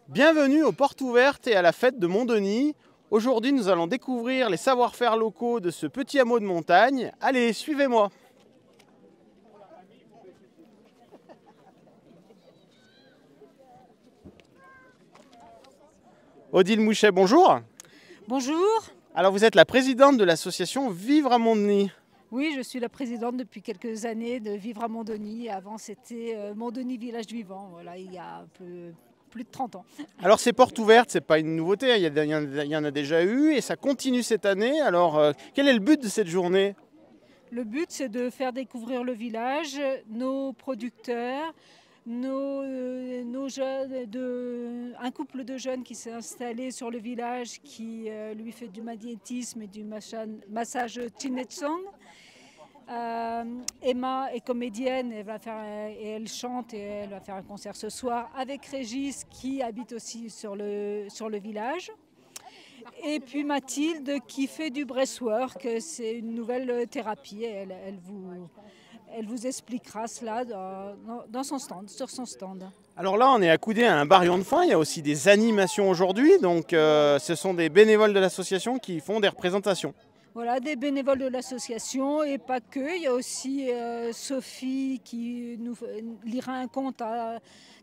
Bienvenue aux Portes Ouvertes et à la fête de Montdenis. Aujourd'hui, nous allons découvrir les savoir-faire locaux de ce petit hameau de montagne. Allez, suivez-moi. Odile Mouchet, bonjour. Bonjour. Alors, vous êtes la présidente de l'association Vivre à Montdenis. Oui, je suis la présidente depuis quelques années de Vivre à Montdenis. Avant, c'était Montdenis Village Vivant, voilà, il y a un peu plus de 30 ans. Alors, ces portes ouvertes, c'est pas une nouveauté, il y en a déjà eu et ça continue cette année. Alors, quel est le but de cette journée ? Le but, c'est de faire découvrir le village, nos producteurs, nos jeunes, un couple de jeunes qui s'est installé sur le village, qui lui fait du magnétisme et du massage Chinetsong. Emma est comédienne, elle chante et elle va faire un concert ce soir avec Régis qui habite aussi sur le village. Et puis Mathilde qui fait du breathwork, c'est une nouvelle thérapie. Elle vous expliquera cela dans son stand, sur son stand. Alors là, on est accoudé à un barillon de foin. Il y a aussi des animations aujourd'hui. Donc, ce sont des bénévoles de l'association qui font des représentations. Voilà, des bénévoles de l'association et pas que. Il y a aussi Sophie qui nous lira un conte à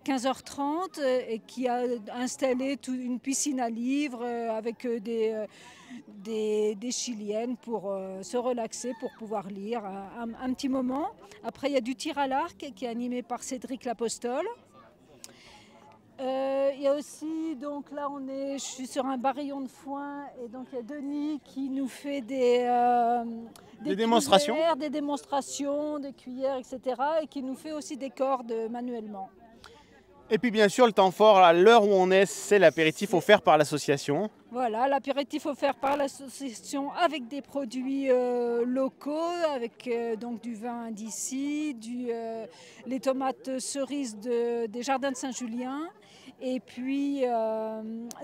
15h30 et qui a installé une piscine à livres avec des Chiliennes pour se relaxer, pour pouvoir lire un petit moment. Après, il y a du tir à l'arc qui est animé par Cédric Lapostole. Il y a aussi, donc là je suis sur un barillon de foin et donc il y a Denis qui nous fait des démonstrations, cuillères, des démonstrations, des cuillères, etc. et qui nous fait aussi des cordes manuellement. Et puis bien sûr, le temps fort, à l'heure où on est, c'est l'apéritif offert par l'association. Voilà, l'apéritif offert par l'association avec des produits locaux, avec donc du vin d'ici, les tomates cerises des jardins de Saint-Julien, et puis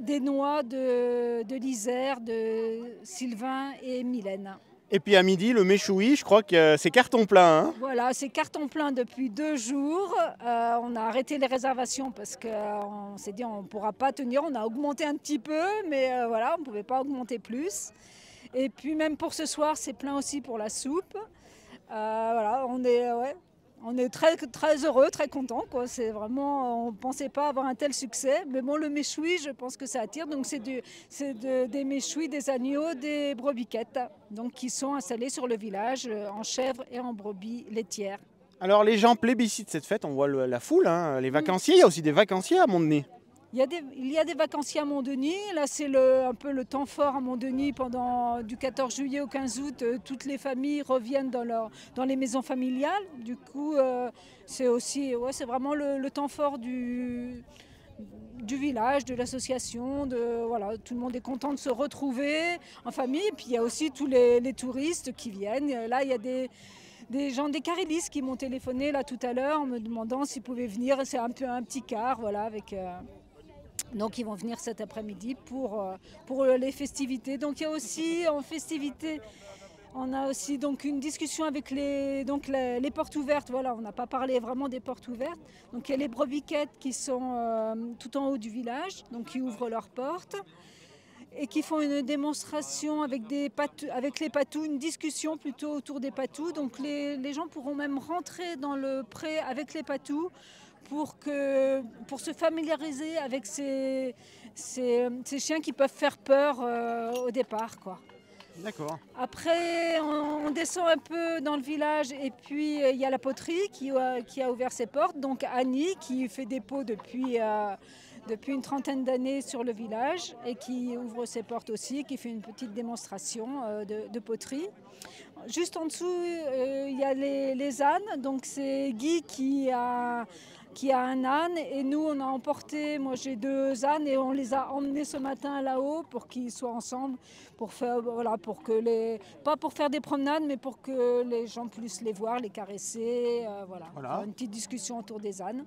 des noix de l'Isère, de Sylvain et Mylène. Et puis à midi, le méchoui, je crois que c'est carton plein. Hein. Voilà, c'est carton plein depuis 2 jours. On a arrêté les réservations parce qu'on s'est dit on ne pourra pas tenir. On a augmenté un petit peu, mais voilà, on ne pouvait pas augmenter plus. Et puis même pour ce soir, c'est plein aussi pour la soupe. Voilà, on est très, très heureux, très contents. C'est vraiment, on ne pensait pas avoir un tel succès. Mais bon, le méchoui, je pense que ça attire. Donc c'est des méchouis, des agneaux, des brebiquettes, donc qui sont installés sur le village en chèvres et en brebis laitières. Alors les gens plébiscitent cette fête, on voit la foule, hein, les vacanciers, il y a aussi des vacanciers à Montdenis. Il y a des vacanciers à Montdenis. Là, c'est un peu le temps fort à Montdenis. Du 14 juillet au 15 août, toutes les familles reviennent dans les maisons familiales. Du coup, c'est vraiment le temps fort du village, de l'association. Voilà, tout le monde est content de se retrouver en famille. Et puis, il y a aussi tous les touristes qui viennent. Là, il y a des gens des Carélis qui m'ont téléphoné là tout à l'heure en me demandant s'ils pouvaient venir. C'est un peu un petit car, voilà, avec... Donc ils vont venir cet après-midi pour les festivités. Donc il y a aussi en festivité, on a aussi donc une discussion avec les portes ouvertes. Voilà, on n'a pas parlé vraiment des portes ouvertes. Donc il y a les brebiquettes qui sont tout en haut du village, donc qui ouvrent leurs portes et qui font une démonstration avec les patous, une discussion plutôt autour des patous. Donc les gens pourront même rentrer dans le pré avec les patous pour se familiariser avec ces chiens qui peuvent faire peur au départ, quoi. D'accord. Après, on descend un peu dans le village et puis il y a la poterie qui a ouvert ses portes. Donc Annie qui fait des pots depuis une trentaine d'années sur le village et qui ouvre ses portes aussi, qui fait une petite démonstration de poterie. Juste en dessous, il y a les ânes. Donc c'est Guy qui a un âne et nous on a emporté, moi j'ai 2 ânes et on les a emmenés ce matin là-haut pour qu'ils soient ensemble, pas pour faire des promenades mais pour que les gens puissent les voir, les caresser, voilà. Une petite discussion autour des ânes.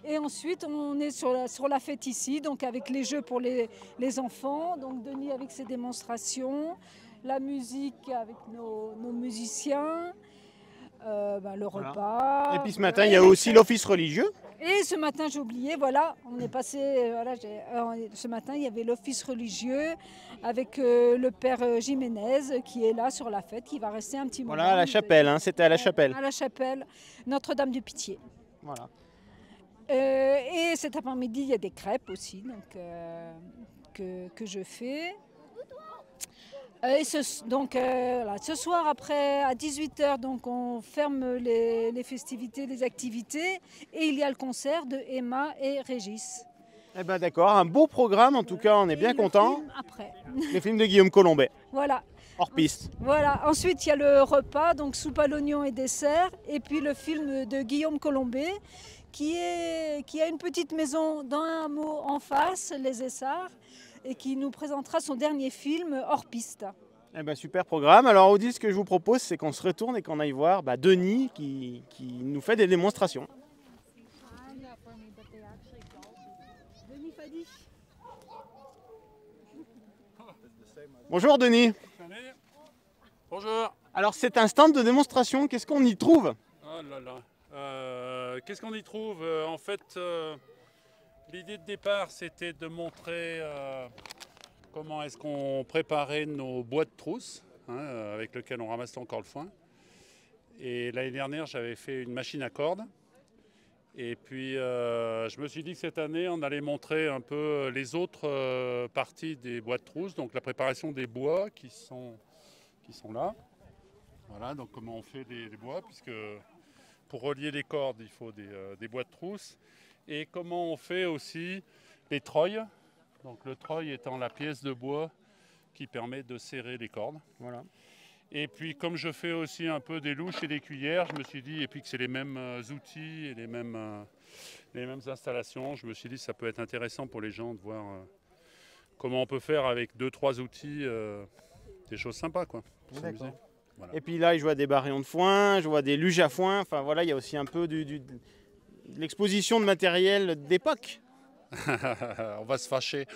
Et ensuite on est sur la fête ici, donc avec les jeux pour les enfants, donc Denis avec ses démonstrations, la musique avec nos musiciens. Le repas. Et puis ce matin, il y a aussi l'office religieux. Et ce matin, j'ai oublié, voilà, on est passé, ce matin, il y avait l'office religieux avec le père Jiménez qui est là sur la fête, qui va rester un petit moment. Voilà, à la chapelle, hein, c'était à la chapelle. À la chapelle Notre-Dame du Pitié. Voilà. Et cet après-midi, il y a des crêpes aussi donc, que je fais. Et ce soir, après, à 18 h, donc, on ferme les festivités, les activités. Et il y a le concert de Emma et Régis. Eh ben d'accord, un beau programme en tout cas, on est bien content. Après. Les films de Guillaume Colombet. Voilà. Hors piste. Voilà. Ensuite, il y a le repas, donc soupe à l'oignon et dessert. Et puis le film de Guillaume Colombet, qui a une petite maison dans un hameau en face, les Essarts, et qui nous présentera son dernier film, Hors piste. Eh ben, super programme. Alors Odile, ce que je vous propose, c'est qu'on se retourne et qu'on aille voir Denis qui nous fait des démonstrations. Bonjour Denis. Bonjour. Alors c'est un stand de démonstration, qu'est-ce qu'on y trouve? Oh là là. Qu'est-ce qu'on y trouve? En fait, l'idée de départ, c'était de montrer comment est-ce qu'on préparait nos bois de trousse, avec lesquels on ramassait encore le foin. Et l'année dernière, j'avais fait une machine à cordes. Et puis, je me suis dit que cette année, on allait montrer un peu les autres parties des bois de trousse, donc la préparation des bois qui sont là. Voilà, donc comment on fait les bois, puisque pour relier les cordes, il faut des bois de trousse. Et comment on fait aussi les treuils. Donc le treuil étant la pièce de bois qui permet de serrer les cordes. Voilà. Et puis comme je fais aussi un peu des louches et des cuillères, je me suis dit, et puis que c'est les mêmes outils et les mêmes installations, je me suis dit que ça peut être intéressant pour les gens de voir comment on peut faire avec 2-3 outils des choses sympas, quoi, pour s'amuser. Voilà. Et puis là, je vois des barillons de foin, je vois des luges à foin, enfin voilà, il y a aussi un peu de l'exposition de matériel d'époque. On va se fâcher.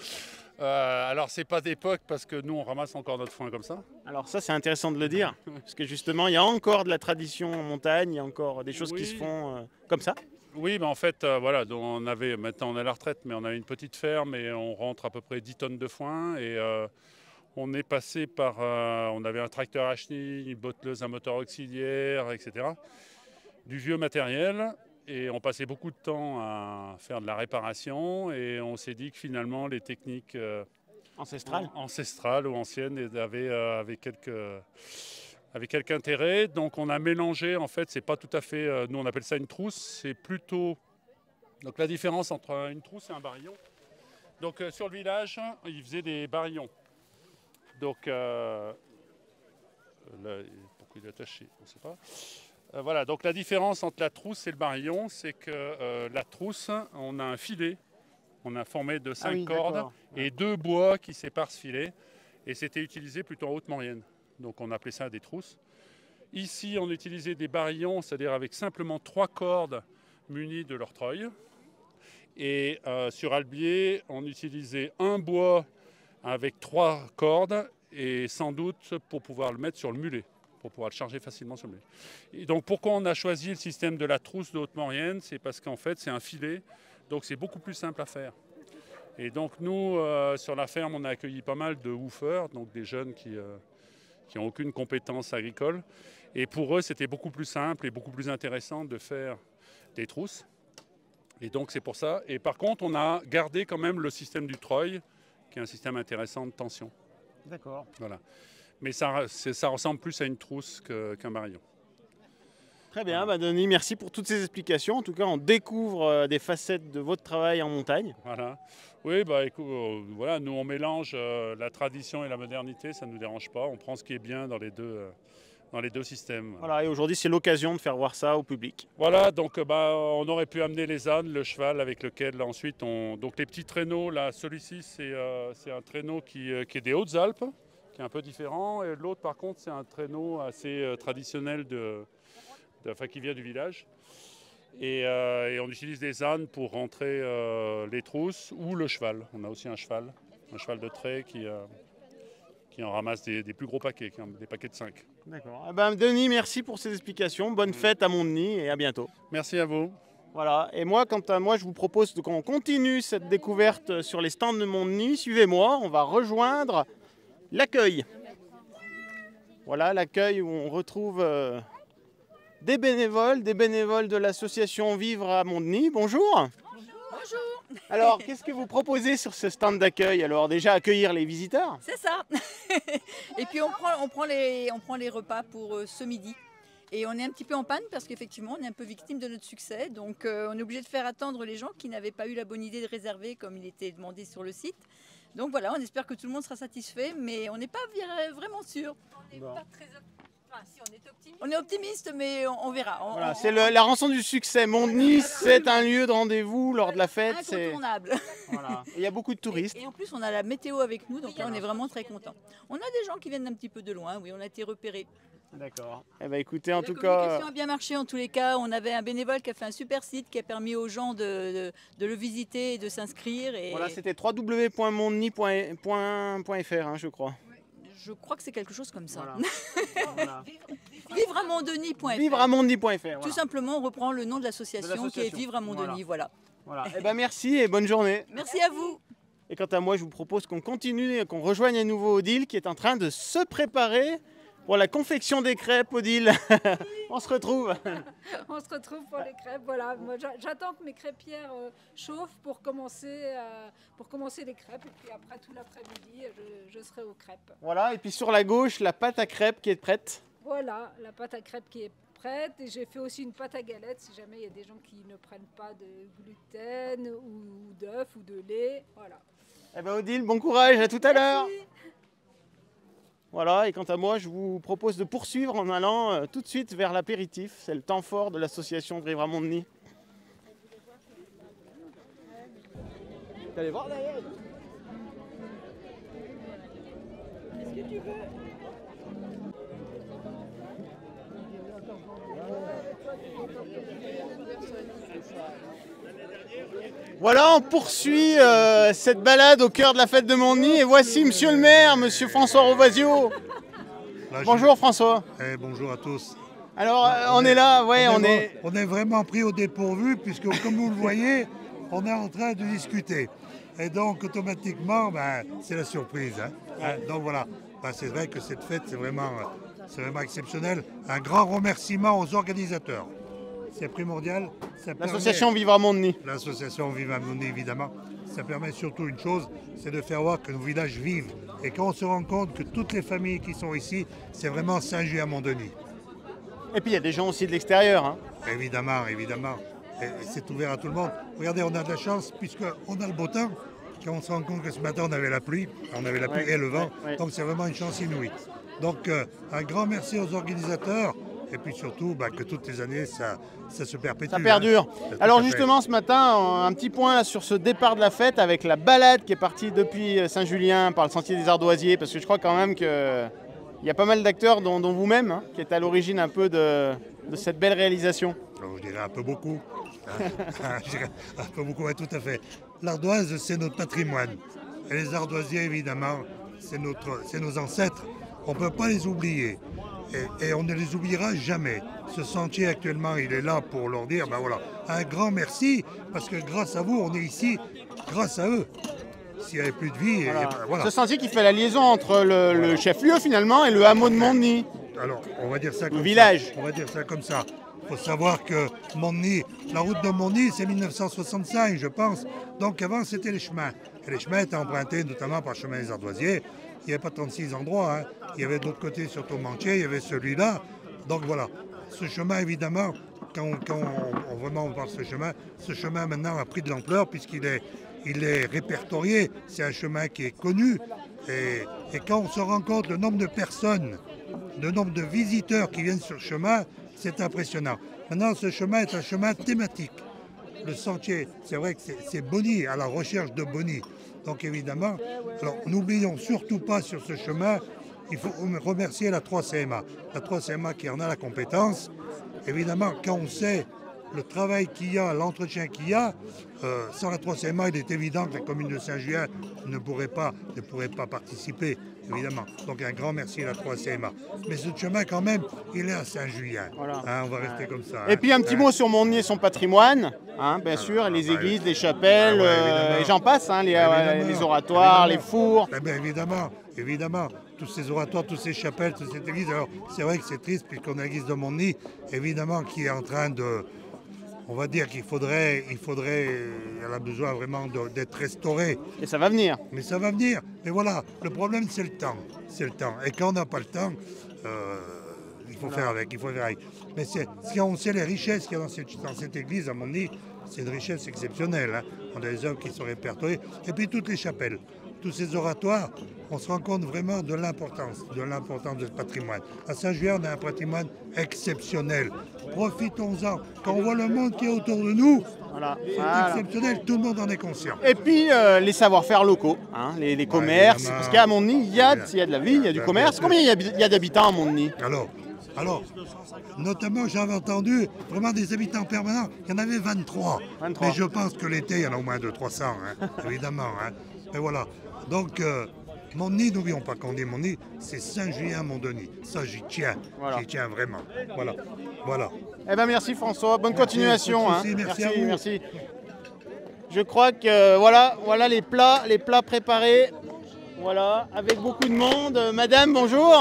Alors c'est pas d'époque parce que nous on ramasse encore notre foin comme ça. Alors ça c'est intéressant de le dire, parce que justement il y a encore de la tradition en montagne, il y a encore des choses qui se font comme ça. Oui, mais en fait, voilà, donc maintenant on est à la retraite, mais on a une petite ferme et on rentre à peu près 10 tonnes de foin. Et on est passé par, on avait un tracteur à chenilles, une botteleuse à moteur auxiliaire, etc. Du vieux matériel. Et on passait beaucoup de temps à faire de la réparation et on s'est dit que finalement les techniques ancestrales ou anciennes avaient quelque intérêt. Donc on a mélangé, en fait, c'est pas tout à fait, nous on appelle ça une trousse, c'est plutôt donc la différence entre une trousse et un barillon. Donc sur le village, ils faisaient des barillons. Donc là, pourquoi il est attaché, on ne sait pas. Voilà, donc la différence entre la trousse et le barillon, c'est que la trousse, on a un filet, on a formé de 5 cordes et 2 bois qui séparent ce filet. Et c'était utilisé plutôt en Haute-Maurienne. Donc on appelait ça des trousses. Ici, on utilisait des barillons, c'est-à-dire avec simplement 3 cordes munies de leur treuil. Et sur Albier, on utilisait un bois avec 3 cordes et sans doute pour pouvoir le mettre sur le mulet, pour pouvoir le charger facilement sur le mulet. Et donc pourquoi on a choisi le système de la trousse de Haute-Maurienne? C'est parce qu'en fait c'est un filet, donc c'est beaucoup plus simple à faire. Et donc nous, sur la ferme, on a accueilli pas mal de woofers, donc des jeunes qui n'ont aucune compétence agricole. Et pour eux, c'était beaucoup plus simple et beaucoup plus intéressant de faire des trousses. Et donc c'est pour ça. Et par contre, on a gardé quand même le système du treuil, qui est un système intéressant de tension. D'accord. Voilà. Mais ça ressemble plus à une trousse qu'un barillon. Très bien, Denis, merci pour toutes ces explications. En tout cas, on découvre des facettes de votre travail en montagne. Voilà. Oui, écoute, voilà, nous on mélange la tradition et la modernité, ça ne nous dérange pas. On prend ce qui est bien dans les deux systèmes. Voilà, et aujourd'hui c'est l'occasion de faire voir ça au public. Voilà, donc on aurait pu amener les ânes, le cheval avec lequel ensuite donc les petits traîneaux, là, celui-ci c'est un traîneau qui est des Hautes-Alpes, qui est un peu différent. Et l'autre par contre c'est un traîneau assez traditionnel qui vient du village. Et on utilise des ânes pour rentrer les trousses ou le cheval. On a aussi un cheval de trait qui en ramasse des plus gros paquets, des paquets de 5. D'accord. Denis, merci pour ces explications. Bonne fête à Montdenis et à bientôt. Merci à vous. Voilà, et moi, quant à moi, je vous propose qu'on continue cette découverte sur les stands de Montdenis. Suivez-moi, on va rejoindre l'accueil. Voilà, l'accueil où on retrouve des bénévoles de l'association Vivre à Montdenis. Bonjour. Bonjour. Alors, qu'est-ce que vous proposez sur ce stand d'accueil? Alors, déjà, accueillir les visiteurs? C'est ça. Et puis, on prend les repas pour ce midi. Et on est un petit peu en panne parce qu'effectivement, on est un peu victime de notre succès. Donc, on est obligé de faire attendre les gens qui n'avaient pas eu la bonne idée de réserver comme il était demandé sur le site. Donc voilà, on espère que tout le monde sera satisfait, mais on n'est pas vraiment sûr. On n'est pas très si on est optimiste. On est optimiste, mais on verra. Voilà, c'est la rançon du succès. Montdenis, c'est un lieu de rendez-vous lors de la fête. Incontournable. Voilà. Il y a beaucoup de touristes. Et en plus, on a la météo avec nous, donc là, on est vraiment très contents. On a des gens qui viennent un petit peu de loin, oui, on a été repérés. D'accord. Eh ben, écoutez, en tout cas... La communication a bien marché en tous les cas. On avait un bénévole qui a fait un super site qui a permis aux gens de le visiter et de s'inscrire. Et... Voilà, c'était www.montdenis.fr, hein, je crois. Je crois que c'est quelque chose comme ça. Voilà. Voilà. Vivre à Montdenis.fr. Vivre à Montdenis.fr. Voilà. Tout simplement, on reprend le nom de l'association qui est Vivre à Montdenis. Voilà. Voilà. Eh ben, merci et bonne journée. Merci à vous. Et quant à moi, je vous propose qu'on continue et qu'on rejoigne à nouveau Odile qui est en train de se préparer pour la confection des crêpes, Odile. On se retrouve. On se retrouve pour les crêpes. Voilà, moi j'attends que mes crêpières chauffent pour commencer les crêpes. Et puis après tout l'après-midi, je serai aux crêpes. Voilà, et puis sur la gauche, la pâte à crêpes qui est prête. Voilà, la pâte à crêpes qui est prête. Et j'ai fait aussi une pâte à galette si jamais il y a des gens qui ne prennent pas de gluten ou d'œufs ou de lait. Voilà. Eh ben Odile, bon courage, à tout à l'heure. Voilà, et quant à moi, je vous propose de poursuivre en allant tout de suite vers l'apéritif. C'est le temps fort de l'association Vivre à Montdenis. Allez voir derrière. Qu'est-ce que tu veux? Voilà, on poursuit cette balade au cœur de la fête de Montdenis. Et voici monsieur le maire, monsieur François Rovasio. Bonjour François. Bonjour à tous. Alors on est là, ouais, on est vraiment pris au dépourvu puisque comme vous le voyez, on est en train de discuter. Et donc automatiquement, c'est la surprise. Donc voilà, c'est vrai que cette fête, c'est vraiment exceptionnel. Un grand remerciement aux organisateurs. C'est primordial. L'association Vivre à Montdenis. L'association Vivre à Montdenis, évidemment. Ça permet surtout une chose, c'est de faire voir que nos villages vivent. Et quand on se rend compte que toutes les familles qui sont ici, c'est vraiment Saint-Just à Montdenis. Et puis il y a des gens aussi de l'extérieur. Hein. Évidemment, évidemment. Et c'est ouvert à tout le monde. Regardez, on a de la chance puisqu'on a le beau temps. Quand on se rend compte que ce matin, on avait la pluie. On avait la pluie et le vent. Donc c'est vraiment une chance inouïe. Donc un grand merci aux organisateurs. Et puis surtout, que toutes les années, ça se perpétue. Ça perdure. Hein. Alors justement, ce matin, un petit point là, sur ce départ de la fête avec la balade qui est partie depuis Saint-Julien par le sentier des Ardoisiers, parce que je crois quand même qu'il y a pas mal d'acteurs, dont vous-même, hein, qui est à l'origine un peu de cette belle réalisation. Alors, je dirais un peu beaucoup. Je dirais un peu beaucoup, oui, tout à fait. L'Ardoise, c'est notre patrimoine. Et les Ardoisiers, évidemment, c'est nos ancêtres. On ne peut pas les oublier. Et on ne les oubliera jamais. Ce sentier actuellement, il est là pour leur dire, voilà, un grand merci, parce que grâce à vous, on est ici, grâce à eux. S'il n'y avait plus de vie, voilà. Ce sentier qui fait la liaison entre le chef-lieu finalement et le hameau de Montdenis. Alors, on va dire ça comme le village. Ça. On va dire ça comme ça. Il faut savoir que Montdenis, la route de Montdenis, c'est 1965, je pense. Donc avant, c'était les chemins. Et les chemins étaient empruntés notamment par le chemin des Ardoisiers. Il n'y avait pas 36 endroits. Hein. Il y avait d'autre côté sur Tourmentier, il y avait celui-là. Donc voilà, ce chemin, évidemment, quand on parle de ce chemin maintenant a pris de l'ampleur puisqu'il est répertorié. C'est un chemin qui est connu. Et quand on se rend compte le nombre de personnes, le nombre de visiteurs qui viennent sur le chemin, c'est impressionnant. Maintenant, ce chemin est un chemin thématique. Le sentier, c'est vrai que c'est Bonny, à la recherche de Bonny. Donc évidemment, alors n'oublions surtout pas sur ce chemin, il faut remercier la 3CMA. La 3CMA qui en a la compétence. Évidemment, quand on sait le travail qu'il y a, l'entretien qu'il y a, sans la 3CMA, il est évident que la commune de Saint-Julien ne pourrait pas participer, évidemment. Donc un grand merci à la 3CMA. Mais ce chemin, quand même, il est à Saint-Julien. Voilà. On va rester comme ça. Et puis un petit mot sur Montny et son patrimoine, bien sûr, les églises, les chapelles, et j'en passe, les oratoires, les fours. Eh bien, évidemment, tous ces oratoires, toutes ces chapelles, toutes ces églises. Alors, c'est vrai que c'est triste, puisqu'on a l'église de Montny, évidemment, qui est en train de... On va dire qu'il faudrait, elle a besoin vraiment d'être restaurée. Et ça va venir. Mais ça va venir. Mais voilà, le problème, c'est le temps. C'est le temps. Et quand on n'a pas le temps, il faut faire avec, Mais si on sait les richesses qu'il y a dans cette église à Montny, c'est une richesse exceptionnelle. Hein. On a des œuvres qui sont répertoriées. Et puis toutes les chapelles, tous ces oratoires, on se rend compte vraiment de l'importance de ce patrimoine. À Saint-Julien, on a un patrimoine exceptionnel. Profitons-en. Quand on voit le monde qui est autour de nous, c'est exceptionnel, tout le monde en est conscient. Et puis les savoir-faire locaux, les commerces, parce qu'à Montny, il y a de la vie, il y a du commerce. Combien il y a d'habitants à Montny? Alors, notamment, j'avais entendu vraiment des habitants permanents, il y en avait 23. Mais je pense que l'été, il y en a au moins 200-300, évidemment. Mais voilà. Donc, Montny, n'oublions pas qu'on dit Montny, c'est Saint-Julien-Mont-Denis. Ça, j'y tiens. Voilà. J'y tiens vraiment. Voilà. Eh bien, merci François. Bonne continuation. Merci. Je crois que voilà les plats préparés. Voilà, avec beaucoup de monde. Madame, bonjour.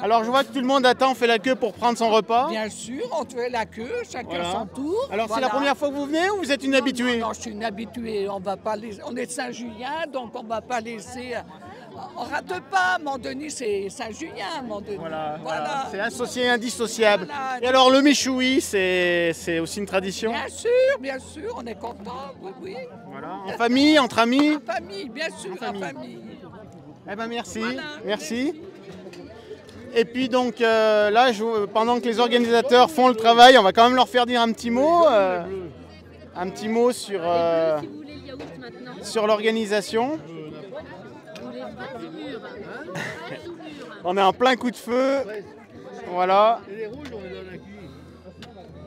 Alors je vois que tout le monde attend, fait la queue pour prendre son repas. Bien sûr, on fait la queue, chacun son tour. Alors c'est la première fois que vous venez ou vous êtes une habituée? Non, je suis une habituée. On est de Saint-Julien, donc on ne va pas laisser... On ne rate pas, Mont-Denis, c'est Saint-Julien, Mont-Denis. Voilà. C'est associé, indissociable. Voilà. Et alors le méchoui, c'est aussi une tradition? Bien sûr, on est content, oui. Voilà. En famille, entre amis? En famille, bien sûr, en famille. Eh bien merci. Et puis donc là, pendant que les organisateurs font le travail, on va quand même leur faire dire un petit mot sur l'organisation. On est en plein coup de feu, voilà.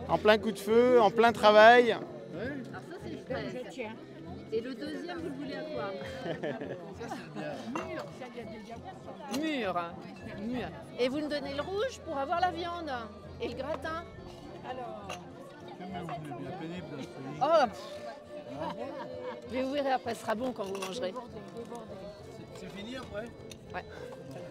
En plein coup de feu, en plein travail. Alors ça c'est le frais. Et le deuxième, vous le voulez à quoi? Mûr. Et vous nous donnez le rouge pour avoir la viande. Et le gratin. Alors. Je vais ouvrir et après, ce sera bon quand vous mangerez. C'est fini après? Ouais.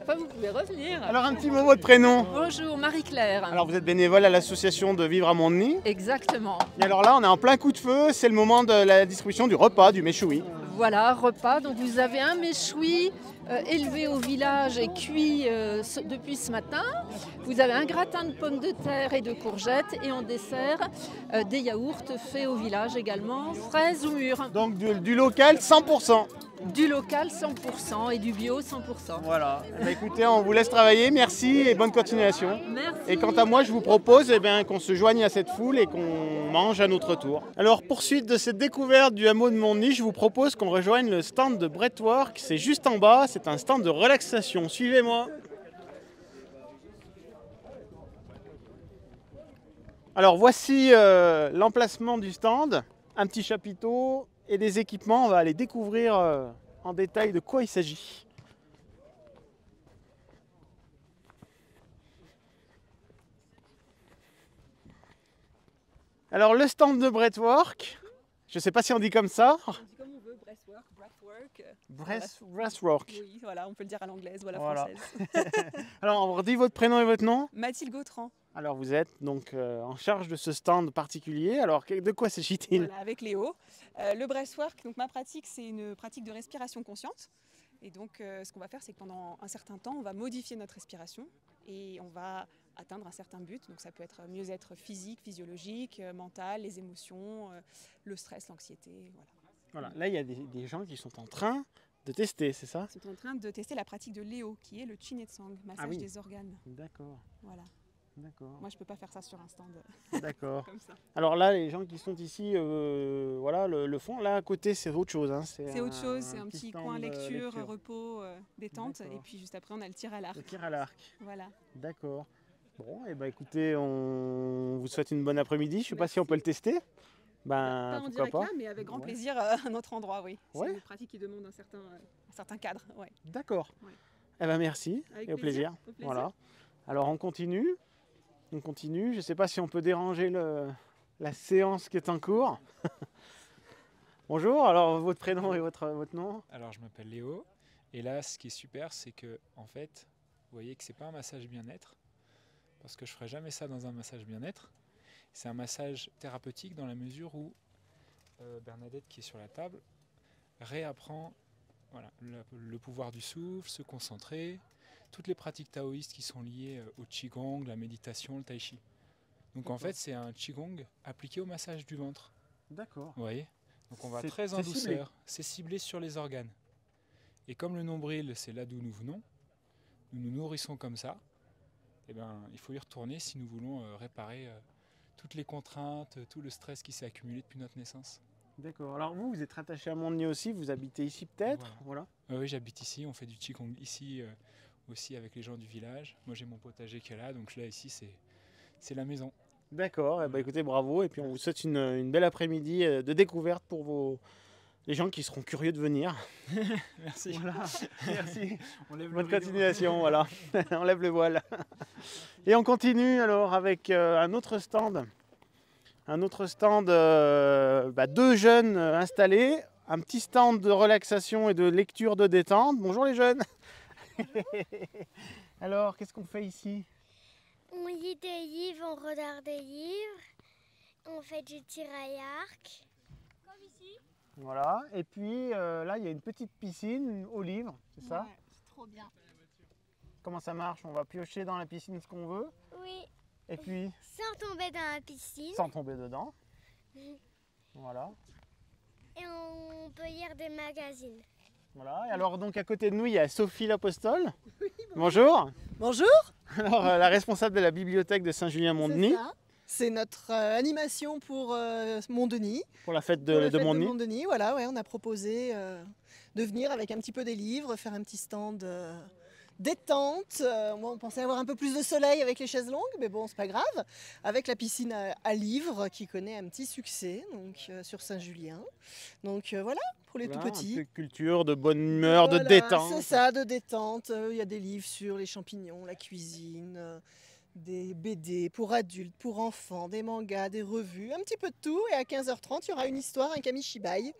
Enfin, vous pouvez revenir. Alors un petit mot, votre prénom? Bonjour, Marie-Claire. Alors vous êtes bénévole à l'association de Vivre à Montny. Exactement. Et alors là, on est en plein coup de feu, c'est le moment de la distribution du repas, du méchoui. Voilà, repas. Donc vous avez un méchoui élevé au village et cuit depuis ce matin. Vous avez un gratin de pommes de terre et de courgettes. Et en dessert, des yaourts faits au village également, fraises ou mûres. Donc du local 100%. Du local 100% et du bio 100%. Voilà. Écoutez, on vous laisse travailler. Merci et bonne continuation. Merci. Et quant à moi, je vous propose qu'on se joigne à cette foule et qu'on mange à notre tour. Alors, poursuite de cette découverte du hameau de Montny, je vous propose qu'on rejoigne le stand de Breadwork. C'est juste en bas, c'est un stand de relaxation. Suivez-moi. Alors, voici l'emplacement du stand. Un petit chapiteau et des équipements. On va aller découvrir en détail de quoi il s'agit. Alors le stand de Breadwork, je ne sais pas si on dit comme ça. On dit comme on veut, Breathwork. Breathwork. Oui, voilà, on peut le dire à l'anglaise ou à la Voilà. française. Alors on redit votre prénom et votre nom. Mathilde Gautran. Alors vous êtes donc en charge de ce stand particulier. Alors de quoi s'agit-il? Voilà, avec Léo. Le Breathwork, donc ma pratique, c'est une pratique de respiration consciente. Et donc ce qu'on va faire, c'est que pendant un certain temps, on va modifier notre respiration et on va atteindre un certain but. Donc ça peut être mieux-être physique, physiologique, mental, les émotions, le stress, l'anxiété. Voilà. Là, il y a des gens qui sont en train de tester, c'est ça? Ils sont en train de tester la pratique de Léo, qui est le Chinetsang, massage des organes. D'accord. Voilà. D'accord. Moi, je ne peux pas faire ça sur un stand. D'accord. Comme ça. Alors là, les gens qui sont ici, voilà, le fond. Là, à côté, c'est autre chose. Hein. C'est autre chose. C'est un petit coin lecture, repos, détente. Et puis juste après, on a le tir à l'arc. Le tir à l'arc. Voilà. D'accord. Bon, et écoutez, on vous souhaite une bonne après-midi. Je ne sais pas si on peut le tester. Pas en Pourquoi direct pas. là, mais avec grand plaisir à un autre endroit, oui. C'est Ouais. une pratique qui demande un certain cadre. Ouais. D'accord. Ouais. Eh ben merci Avec et au plaisir. Au plaisir. Voilà. Alors on continue. On continue. Je ne sais pas si on peut déranger la séance qui est en cours. Bonjour, alors votre prénom et votre nom? Alors je m'appelle Léo et là ce qui est super c'est que en fait vous voyez que c'est pas un massage bien-être parce que je ferai jamais ça dans un massage bien-être. C'est un massage thérapeutique dans la mesure où Bernadette qui est sur la table réapprend voilà, le pouvoir du souffle, se concentrer, toutes les pratiques taoïstes qui sont liées au qigong, la méditation, le tai chi. Donc en fait c'est un qigong appliqué au massage du ventre. D'accord. Vous voyez? Donc on va C'est- très en c'est ciblé. douceur, c'est ciblé sur les organes. Et comme le nombril, c'est là d'où nous venons, nous nous nourrissons comme ça, eh ben, il faut y retourner si nous voulons réparer toutes les contraintes, tout le stress qui s'est accumulé depuis notre naissance. D'accord. Alors vous êtes rattaché à Montdenis aussi, vous habitez ici peut-être? Voilà. Oui, j'habite ici, on fait du qigong ici aussi avec les gens du village. Moi j'ai mon potager qui est là, donc là ici c'est la maison. D'accord, eh ben, écoutez, bravo. Et puis on vous souhaite une belle après-midi de découverte pour les gens qui seront curieux de venir. Merci. Voilà. Merci. On lève Bonne le rideau. continuation, voilà. On lève le voile. Et on continue alors avec un autre stand. Un autre stand, deux jeunes installés. Un petit stand de relaxation et de lecture de détente. Bonjour les jeunes. Alors, qu'est-ce qu'on fait ici? On lit des livres, on regarde des livres, on fait du tir à l'arc. Comme ici. Voilà. Et puis là, il y a une petite piscine aux livres, c'est ça? Ouais, c'est trop bien. Comment ça marche? On va piocher dans la piscine ce qu'on veut. Oui. Et puis, Sans tomber dans la piscine. sans tomber dedans. Voilà. Et on peut lire des magazines. Voilà. Et alors, donc, à côté de nous, il y a Sophie l'Apostole. Bonjour. Bonjour. Alors, la responsable de la bibliothèque de Saint-Julien-Montdenis. C'est notre animation pour Montdenis. Pour la fête Pour la de fête Montdenis. Voilà, ouais, on a proposé de venir avec un petit peu des livres, faire un petit stand détente. Moi, on pensait avoir un peu plus de soleil avec les chaises longues, mais bon, c'est pas grave. Avec la piscine à livres qui connaît un petit succès donc, sur Saint-Julien. Donc voilà, pour les Voilà, tout petits. un peu de culture, de bonne humeur, Voilà, de détente. C'est ça, de détente. Il y a des livres sur les champignons, la cuisine, des BD pour adultes, pour enfants, des mangas, des revues, un petit peu de tout. Et à 15h30, il y aura une histoire, un Kamishibai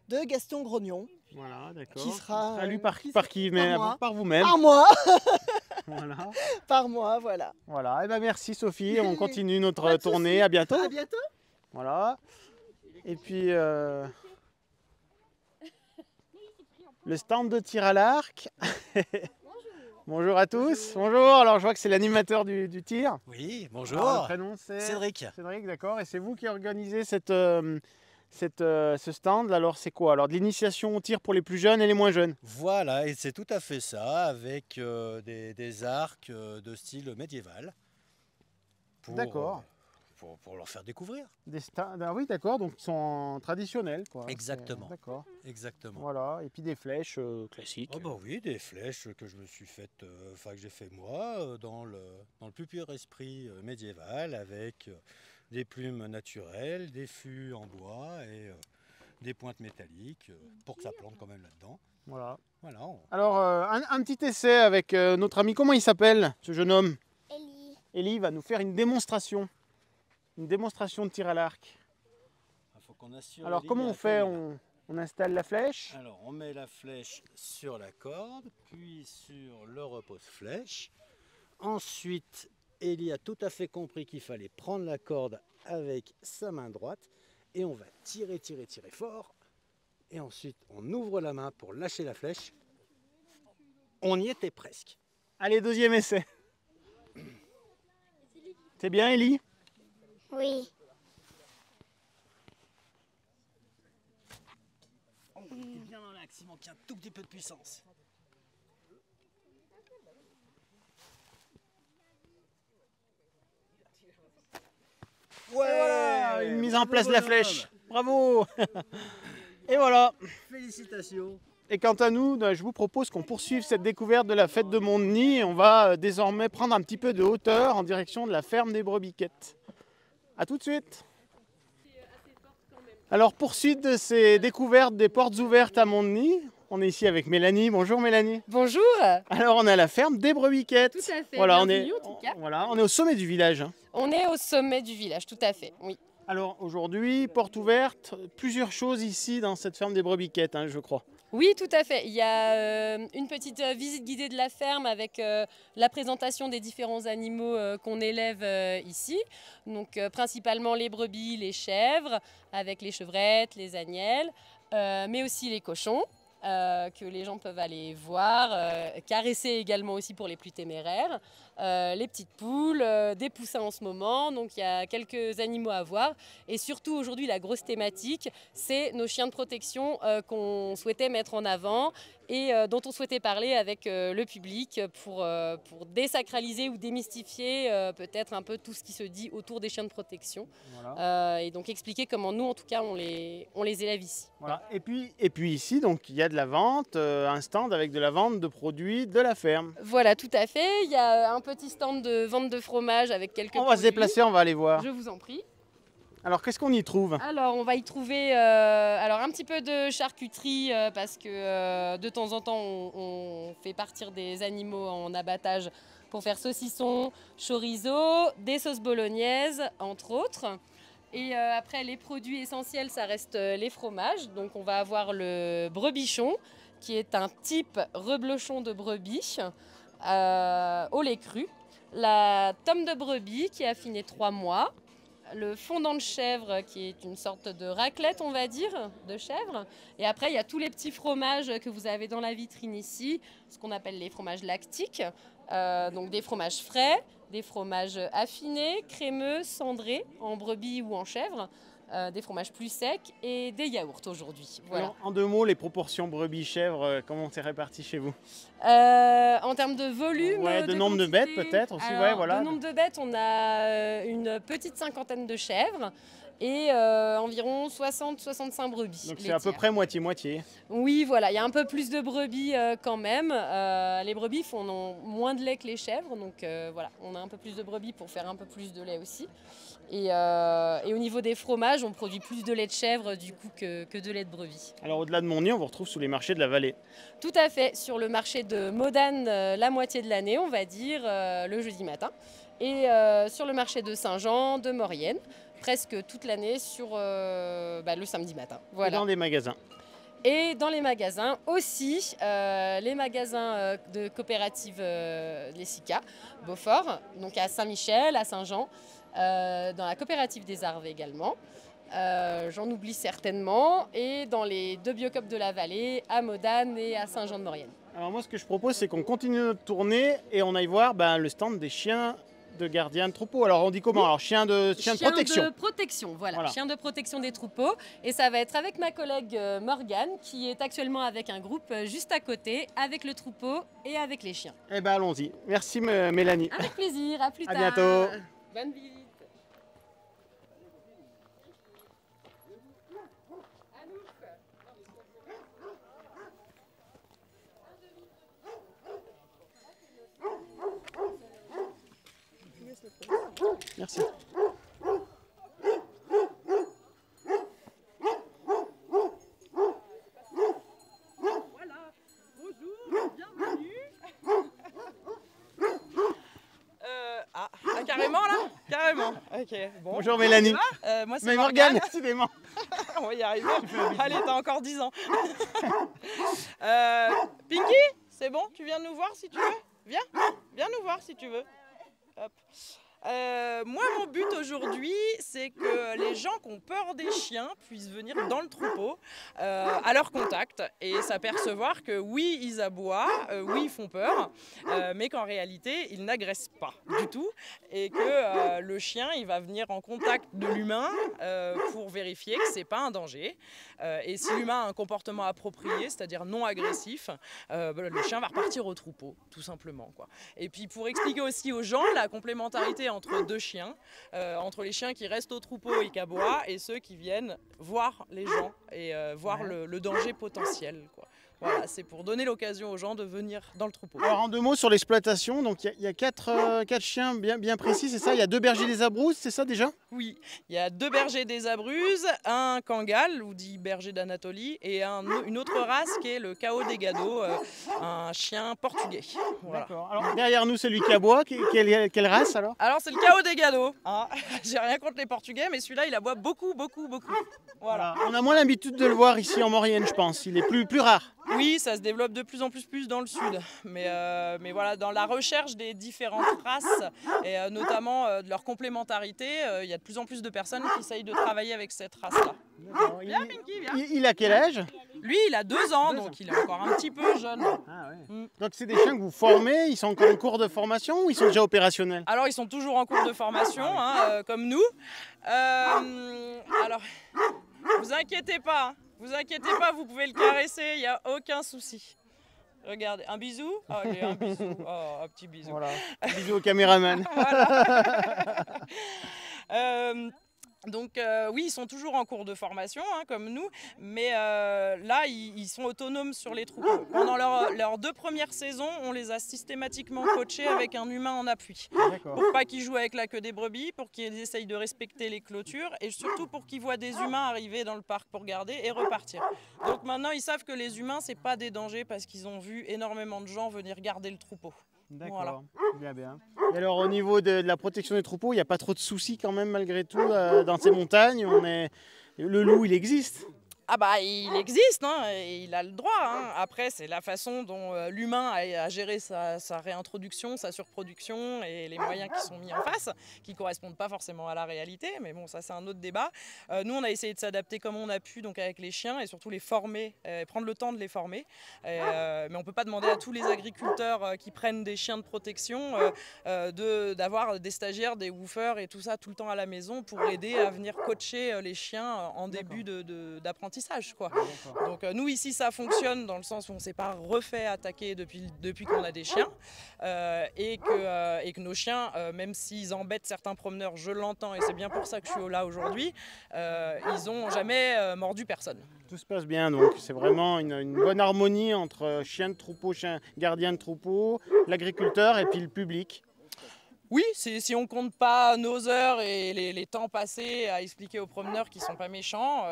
de Gaston Grognon. Voilà, d'accord. Qui sera lu par qui? Par Mais moi. par vous-même. Par moi. Voilà. Par moi, voilà. Voilà. Et ben merci Sophie. On continue notre tournée. À bientôt. À bientôt. Voilà. Et puis le stand de tir à l'arc. Bonjour à tous. Bonjour. Alors je vois que c'est l'animateur du tir. Oui, bonjour. Alors, le prénom c'est Cédric. Cédric, d'accord. Et c'est vous qui organisez ce stand. Alors c'est quoi? Alors de l'initiation au tir pour les plus jeunes et les moins jeunes. Voilà, et c'est tout à fait ça, avec des arcs de style médiéval. D'accord. Pour leur faire découvrir. Ah oui, d'accord. Donc ils sont traditionnels, quoi. Exactement. D'accord. Exactement. Voilà. Et puis des flèches classiques. Oh bah oui, des flèches que je me suis faites, que j'ai fait moi, dans le plus pur esprit médiéval, avec des plumes naturelles, des fûts en bois et des pointes métalliques, pour que ça plante quand même là-dedans. Voilà. Voilà. Alors un petit essai avec notre ami. Comment il s'appelle, ce jeune homme? Ellie. Ellie va nous faire une démonstration. Une démonstration de tir à l'arc. Faut qu'on assure Alors Ellie comment à on la fait? colline. On installe la flèche. Alors on met la flèche sur la corde, puis sur le repose-flèche. Ensuite, Ellie a tout à fait compris qu'il fallait prendre la corde avec sa main droite et on va tirer, tirer, tirer fort. Et ensuite, on ouvre la main pour lâcher la flèche. On y était presque. Allez, deuxième essai. C'est bien, Ellie? Oui. On était bien dans l'axe, il manque un tout petit peu de puissance. Ouais, voilà, une mise en Bravo, place de la bonhomme. flèche. Bravo. Et voilà. Félicitations. Et quant à nous, je vous propose qu'on poursuive cette découverte de la fête de Montdenis. Et on va désormais prendre un petit peu de hauteur en direction de la ferme des Brebis-Quêtes. A tout de suite. Alors, poursuite de ces découvertes des portes ouvertes à Montdenis. On est ici avec Mélanie. Bonjour Mélanie. Bonjour. Alors, on est à la ferme des Brebis-Quêtes. Tout à fait. Voilà, bienvenue, en tout cas. on est au sommet du village. On est au sommet du village, tout à fait, oui. Alors, aujourd'hui, porte ouverte, plusieurs choses ici dans cette ferme des Brebis-Quêtes, je crois. Oui, tout à fait. Il y a une petite visite guidée de la ferme avec la présentation des différents animaux qu'on élève ici. Donc, principalement les brebis, les chèvres, avec les chevrettes, les agnelles, mais aussi les cochons. Que les gens peuvent aller voir, caresser également aussi pour les plus téméraires, les petites poules, des poussins en ce moment, donc il y a quelques animaux à voir. Et surtout aujourd'hui la grosse thématique, c'est nos chiens de protection qu'on souhaitait mettre en avant et dont on souhaitait parler avec le public pour désacraliser ou démystifier peut-être un peu tout ce qui se dit autour des chiens de protection. Voilà. Et donc expliquer comment nous en tout cas on les élève ici. Voilà. Et puis ici donc il y a de la vente, un stand avec de la vente de produits de la ferme. Voilà, tout à fait. Il y a un petit stand de vente de fromage avec quelques produits. On va se déplacer, on va aller voir. Je vous en prie. Alors qu'est-ce qu'on y trouve? Alors on va y trouver un petit peu de charcuterie parce que de temps en temps on fait partir des animaux en abattage pour faire saucissons, chorizo, des sauces bolognaises entre autres. Et après les produits essentiels ça reste les fromages. Donc on va avoir le brebichon qui est un type reblochon de brebis au lait cru. La tome de brebis qui est affinée 3 mois. Le fondant de chèvre qui est une sorte de raclette, on va dire, de chèvre. Et après, il y a tous les petits fromages que vous avez dans la vitrine ici, ce qu'on appelle les fromages lactiques. Donc des fromages frais, des fromages affinés, crémeux, cendrés, en brebis ou en chèvre. Des fromages plus secs et des yaourts aujourd'hui. Voilà. Alors, en 2 mots, les proportions brebis-chèvres, comment c'est réparti chez vous? En termes de volume, de nombre de bêtes peut-être aussi. Alors, ouais, voilà. de nombre de bêtes, on a une petite cinquantaine de chèvres et environ 60-65 brebis. Donc c'est à peu près moitié-moitié. Oui, voilà, il y a un peu plus de brebis quand même. Les brebis font moins de lait que les chèvres, donc voilà, on a un peu plus de brebis pour faire un peu plus de lait aussi. Et au niveau des fromages, on produit plus de lait de chèvre du coup que de lait de brebis. Alors au-delà de Montdenis, on vous retrouve sur les marchés de la vallée. Tout à fait, sur le marché de Modane la moitié de l'année, on va dire, le jeudi matin. Et sur le marché de Saint-Jean, de Maurienne, presque toute l'année sur le samedi matin. Voilà. Et dans des magasins. Et dans les magasins aussi, les magasins de coopérative les SICA, Beaufort, donc à Saint-Michel, à Saint-Jean, dans la coopérative des Arves également. J'en oublie certainement. Et dans les 2 biocoop de la vallée, à Modane et à Saint-Jean-de-Maurienne. Alors moi, ce que je propose, c'est qu'on continue notre tournée et on aille voir le stand des chiens de gardiens de troupeaux. Alors on dit comment? Alors chien de protection. Chien de protection, voilà. Chien de protection des troupeaux. Et ça va être avec ma collègue Morgane qui est actuellement avec un groupe juste à côté, avec le troupeau et avec les chiens. Eh bien allons-y. Merci Mélanie. Avec plaisir, à plus tard. À bientôt. Bonne visite. Merci. Voilà, bonjour, bienvenue. Carrément là? Carrément. Ok. Bon. Bonjour Mélanie. Moi c'est Mais Morgane. Décidément. On va y arriver. Allez, t'as encore 10 ans. Pinky, c'est bon? Tu viens nous voir si tu veux? Viens nous voir si tu veux. Hop. Moi, mon but aujourd'hui, c'est que les gens qui ont peur des chiens puissent venir dans le troupeau à leur contact et s'apercevoir que oui, ils aboient, oui, ils font peur, mais qu'en réalité, ils n'agressent pas du tout et que le chien, il va venir en contact de l'humain pour vérifier que c'est pas un danger. Et si l'humain a un comportement approprié, c'est-à-dire non agressif, le chien va repartir au troupeau, tout simplement, quoi. Et puis pour expliquer aussi aux gens la complémentarité entre 2 chiens, entre les chiens qui restent au troupeau et qui aboient et ceux qui viennent voir les gens et voir le danger potentiel, quoi. Voilà, c'est pour donner l'occasion aux gens de venir dans le troupeau. Alors en 2 mots sur l'exploitation, donc il y a 4 chiens bien précis, c'est ça? Il y a 2 bergers des Abruzzes, c'est ça déjà? Oui, il y a 2 bergers des Abruzzes, un Kangal, ou dit berger d'Anatolie, et une autre race qui est le Cao des Gado, un chien portugais. Voilà. D'accord. Alors derrière nous, celui qui aboie, quelle race alors? Alors c'est le Cao des Gado. Hein. J'ai rien contre les Portugais, mais celui-là il aboie beaucoup. Voilà. On a moins l'habitude de le voir ici en Maurienne, je pense. Il est plus rare. Oui, ça se développe de plus en plus dans le sud. Mais voilà, dans la recherche des différentes races, et notamment de leur complémentarité, il y a de plus en plus de personnes qui essayent de travailler avec cette race-là. Viens, Pinky, viens. Il a quel âge? Lui, il a 2 ans, donc il est encore un petit peu jeune. Ah ouais. Donc c'est des chiens que vous formez, ils sont encore en cours de formation ou ils sont déjà opérationnels? Alors ils sont toujours en cours de formation, hein, comme nous. Alors, vous inquiétez pas. Vous inquiétez pas, vous pouvez le caresser, il n'y a aucun souci. Regardez, un bisou. Allez, un bisou. Oh, un petit bisou. Voilà. Un bisou au caméraman. Donc oui, ils sont toujours en cours de formation, hein, comme nous, mais là, ils sont autonomes sur les troupeaux. Pendant leurs 2 premières saisons, on les a systématiquement coachés avec un humain en appui. Pour pas qu'ils jouent avec la queue des brebis, pour qu'ils essayent de respecter les clôtures, et surtout pour qu'ils voient des humains arriver dans le parc pour garder et repartir. Donc maintenant, ils savent que les humains, c'est pas des dangers parce qu'ils ont vu énormément de gens venir garder le troupeau. D'accord, voilà. Bien. Et alors au niveau de la protection des troupeaux, il n'y a pas trop de soucis quand même malgré tout dans ces montagnes. Le loup, il existe. Ah bah il existe, hein, et il a le droit. Hein. Après, c'est la façon dont l'humain a géré sa réintroduction, sa surproduction et les moyens qui sont mis en face, qui ne correspondent pas forcément à la réalité. Mais bon, ça c'est un autre débat. Nous, on a essayé de s'adapter comme on a pu, donc avec les chiens, et surtout les former, prendre le temps de les former. Mais on ne peut pas demander à tous les agriculteurs qui prennent des chiens de protection d'avoir des stagiaires, des woofers et tout ça tout le temps à la maison pour aider à venir coacher les chiens en début d'apprentissage. Quoi. Donc nous ici ça fonctionne dans le sens où on ne s'est pas refait attaquer depuis qu'on a des chiens et que nos chiens, même s'ils embêtent certains promeneurs, je l'entends et c'est bien pour ça que je suis là aujourd'hui, ils n'ont jamais mordu personne. Tout se passe bien donc, c'est vraiment une bonne harmonie entre chiens de troupeau, chiens gardiens de troupeau, l'agriculteur et puis le public. Oui, si on ne compte pas nos heures et les temps passés à expliquer aux promeneurs qu'ils ne sont pas méchants,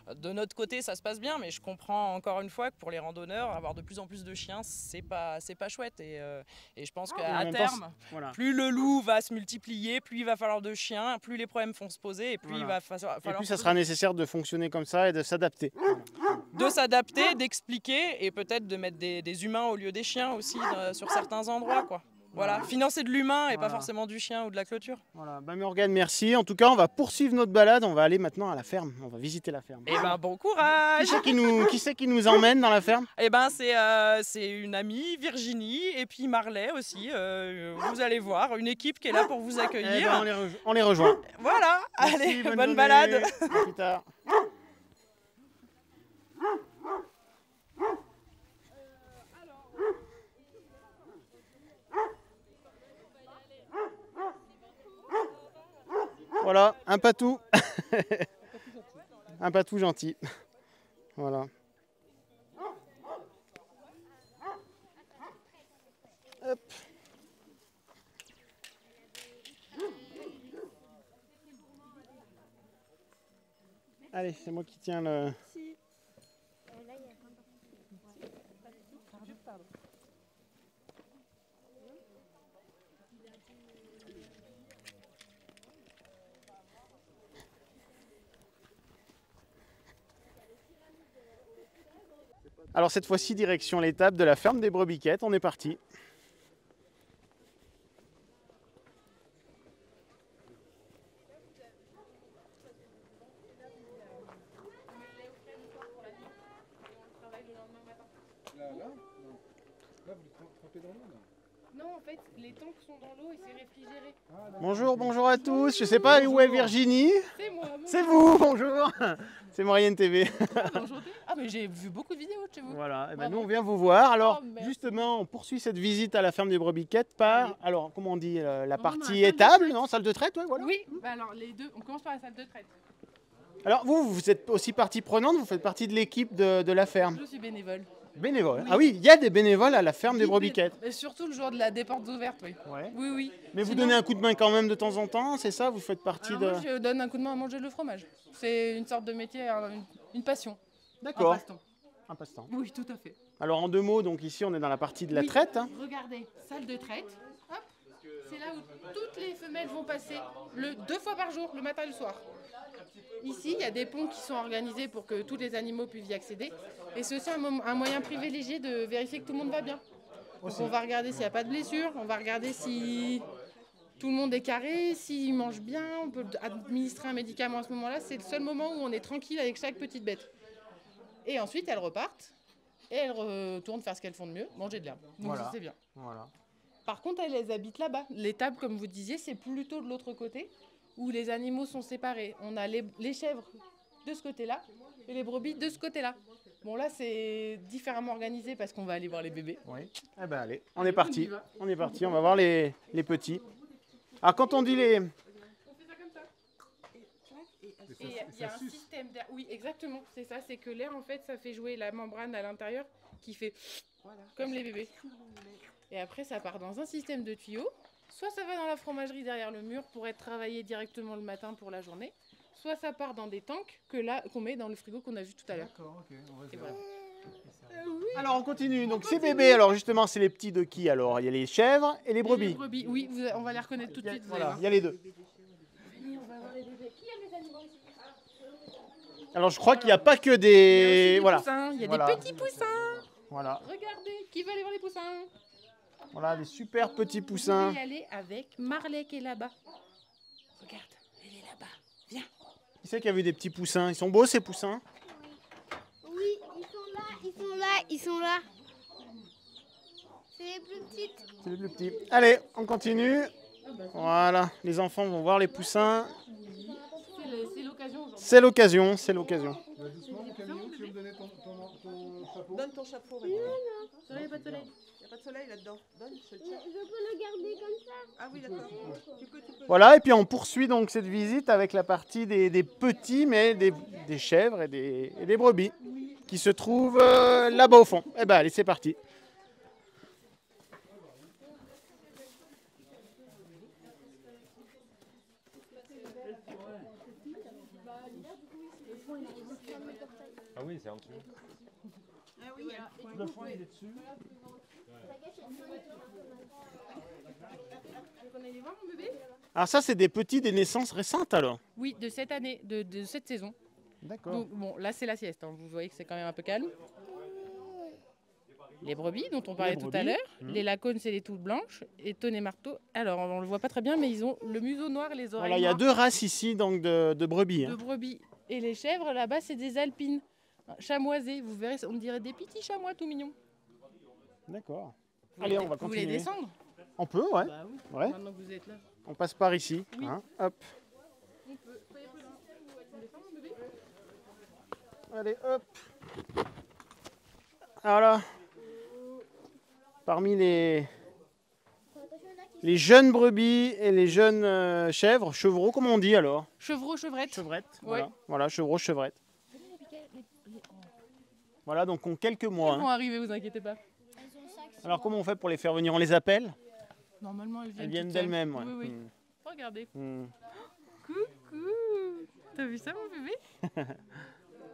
de notre côté ça se passe bien, mais je comprends encore une fois que pour les randonneurs, avoir de plus en plus de chiens, c'est pas chouette. Et je pense qu'à terme, plus le loup va se multiplier, plus il va falloir de chiens, plus les problèmes vont se poser, et plus il va falloir... Et puis ça sera nécessaire de fonctionner comme ça et de s'adapter. De s'adapter, d'expliquer, et peut-être de mettre des humains au lieu des chiens aussi sur certains endroits, quoi. Voilà, financer de l'humain et pas forcément du chien ou de la clôture. Voilà, Morgane, merci. En tout cas, on va poursuivre notre balade. On va aller maintenant à la ferme. On va visiter la ferme. Eh ben, bon courage. Qui c'est qui nous emmène dans la ferme? Eh ben, c'est une amie, Virginie, et puis Marley aussi. Vous allez voir, une équipe qui est là pour vous accueillir. Eh ben, on les rejoint. Voilà, merci, allez, bonne balade. À plus tard. Voilà, un patou. Un patou gentil. Voilà. Hop. Allez, c'est moi qui tiens le... Alors cette fois-ci, direction l'étape de la ferme des Brebiquettes, on est parti. Non, en fait, les tanks sont dans l'eau et c'est réfrigéré. Bonjour à tous. Je sais pas où est Virginie. C'est moi. C'est vous, bonjour. C'est Maurienne TV. Ah mais j'ai vu beaucoup de vidéos de chez vous. Voilà, et ben nous on vient vous voir. Alors justement, on poursuit cette visite à la ferme des Brebiquettes par, alors comment on dit, la partie étable, non, salle de traite, ouais, voilà. Oui, bah alors les deux, on commence par la salle de traite. Alors vous êtes aussi partie prenante, vous faites partie de l'équipe de la ferme. Je suis bénévole. Bénévole. Oui. Ah oui, il y a des bénévoles à la ferme des Brebiquettes. Et surtout le jour des portes ouvertes, oui. Ouais. Oui, oui. Mais vous Sinon- donnez un coup de main quand même de temps en temps, c'est ça? Vous faites partie Alors de... moi, je donne un coup de main à manger le fromage. C'est une sorte de métier, une passion. D'accord. Un passe-temps. Un passe-temps. Oui, tout à fait. Alors en 2 mots, donc ici on est dans la partie de la Oui. traite. Hein. Regardez, salle de traite. Hop. C'est là où toutes les femelles vont passer 2 fois par jour, le matin et le soir. Ici, il y a des ponts qui sont organisés pour que tous les animaux puissent y accéder. Et c'est aussi un moyen privilégié de vérifier que tout le monde va bien. Donc on va regarder s'il n'y a pas de blessure, on va regarder si tout le monde est carré, s'il mange bien, on peut administrer un médicament à ce moment-là. C'est le seul moment où on est tranquille avec chaque petite bête. Et ensuite, elles repartent et elles retournent faire ce qu'elles font de mieux, manger de l'herbe. Donc Voilà. ça, c'est bien. Voilà. Par contre, elles habitent là-bas. L'étable, comme vous disiez, c'est plutôt de l'autre côté, où les animaux sont séparés. On a les chèvres de ce côté-là et les brebis de ce côté-là. Bon, là, c'est différemment organisé parce qu'on va aller voir les bébés. Oui. Eh ben allez, on Allez, est parti. on y va. On est parti, on va voir les petits. Alors quand on dit les... On fait ça comme ça. Et il y a un système d'air. Oui, exactement, c'est ça. C'est que l'air, en fait, ça fait jouer la membrane à l'intérieur qui fait comme les bébés. Et après, ça part dans un système de tuyaux. Soit ça va dans la fromagerie derrière le mur pour être travaillé directement le matin pour la journée. Soit ça part dans des tanks qu'on met dans le frigo qu'on a vu tout à l'heure. D'accord, ok. On va Et faire. voilà. Alors on continue. Donc ces bébés, alors justement, c'est les petits de qui alors? Il y a les chèvres et les Et brebis. les brebis, oui, on va les reconnaître tout de suite. vous allez Voilà, voir. il y a les deux. Venez, on va voir les bébés. Qui a les animaux ici? Alors je crois qu'il n'y a pas que Il y a aussi des... des Voilà. poussins, il y a Voilà. des petits poussins. Voilà. Regardez, qui va aller voir les poussins? Voilà, des super petits Vous poussins. pouvez y aller avec Marley qui est là-bas. Regarde, elle est là-bas. Viens. Qui c'est qui a vu des petits poussins? Ils sont beaux ces poussins? Oui, ils sont là, ils sont là, ils sont là. C'est les plus petites. C'est les plus petits. Allez, on continue. Voilà, les enfants vont voir les poussins. C'est l'occasion aujourd'hui. C'est l'occasion, c'est l'occasion. Doucement, Camille, tu veux me donner ton chapeau? Donne ton chapeau. Il n'y a pas de soleil. Il n'y a pas de soleil là-dedans. Donne, je te Je tiens. peux le garder comme ça. Ah oui, d'accord. Tu peux. Voilà, et puis on poursuit donc cette visite avec la partie des petits, mais des chèvres et des brebis, qui se trouvent là-bas au fond. Eh ben allez, c'est parti. Ah oui, c'est en dessous. Ah oui, Le foin, il est dessus. On allait voir mon bébé? Alors ça, c'est des petits des naissances récentes alors? Oui, de cette année, de cette saison. D'accord. Donc bon, là c'est la sieste, hein. Vous voyez que c'est quand même un peu calme. Les brebis dont on parlait tout à brebis. l'heure, Mmh. les lacones c'est les toutes blanches, et Tonne et Marteau, alors on le voit pas très bien mais ils ont le museau noir et les oreilles Voilà, il y a noires. 2 races ici donc de brebis. De Hein. brebis. Et les chèvres là-bas c'est des alpines, chamoisées, vous verrez, on dirait des petits chamois tout mignons. D'accord. Allez, on va Vous voulez continuer. descendre? On peut, ouais. Bah oui, Ouais. maintenant que vous êtes là. On passe par ici. Oui. Hein. Hop. On peut. Soyez prudents. On descend, mon bébé? Allez, hop. Alors là, parmi les jeunes brebis et les jeunes chèvres, chevreaux, comment on dit alors? Chevreau, chevrette. Chevrette, Ouais. voilà. Voilà, chevreaux, chevrettes. Voilà, donc ont quelques mois. Ils vont Hein. arriver, vous inquiétez pas. Alors comment on fait pour les faire venir? On les appelle? Normalement, elles viennent, Elles viennent toutes seules. d'elles-mêmes, ouais. Oui, oui. Hmm. Regardez. Hmm. Coucou. T'as vu ça, mon bébé?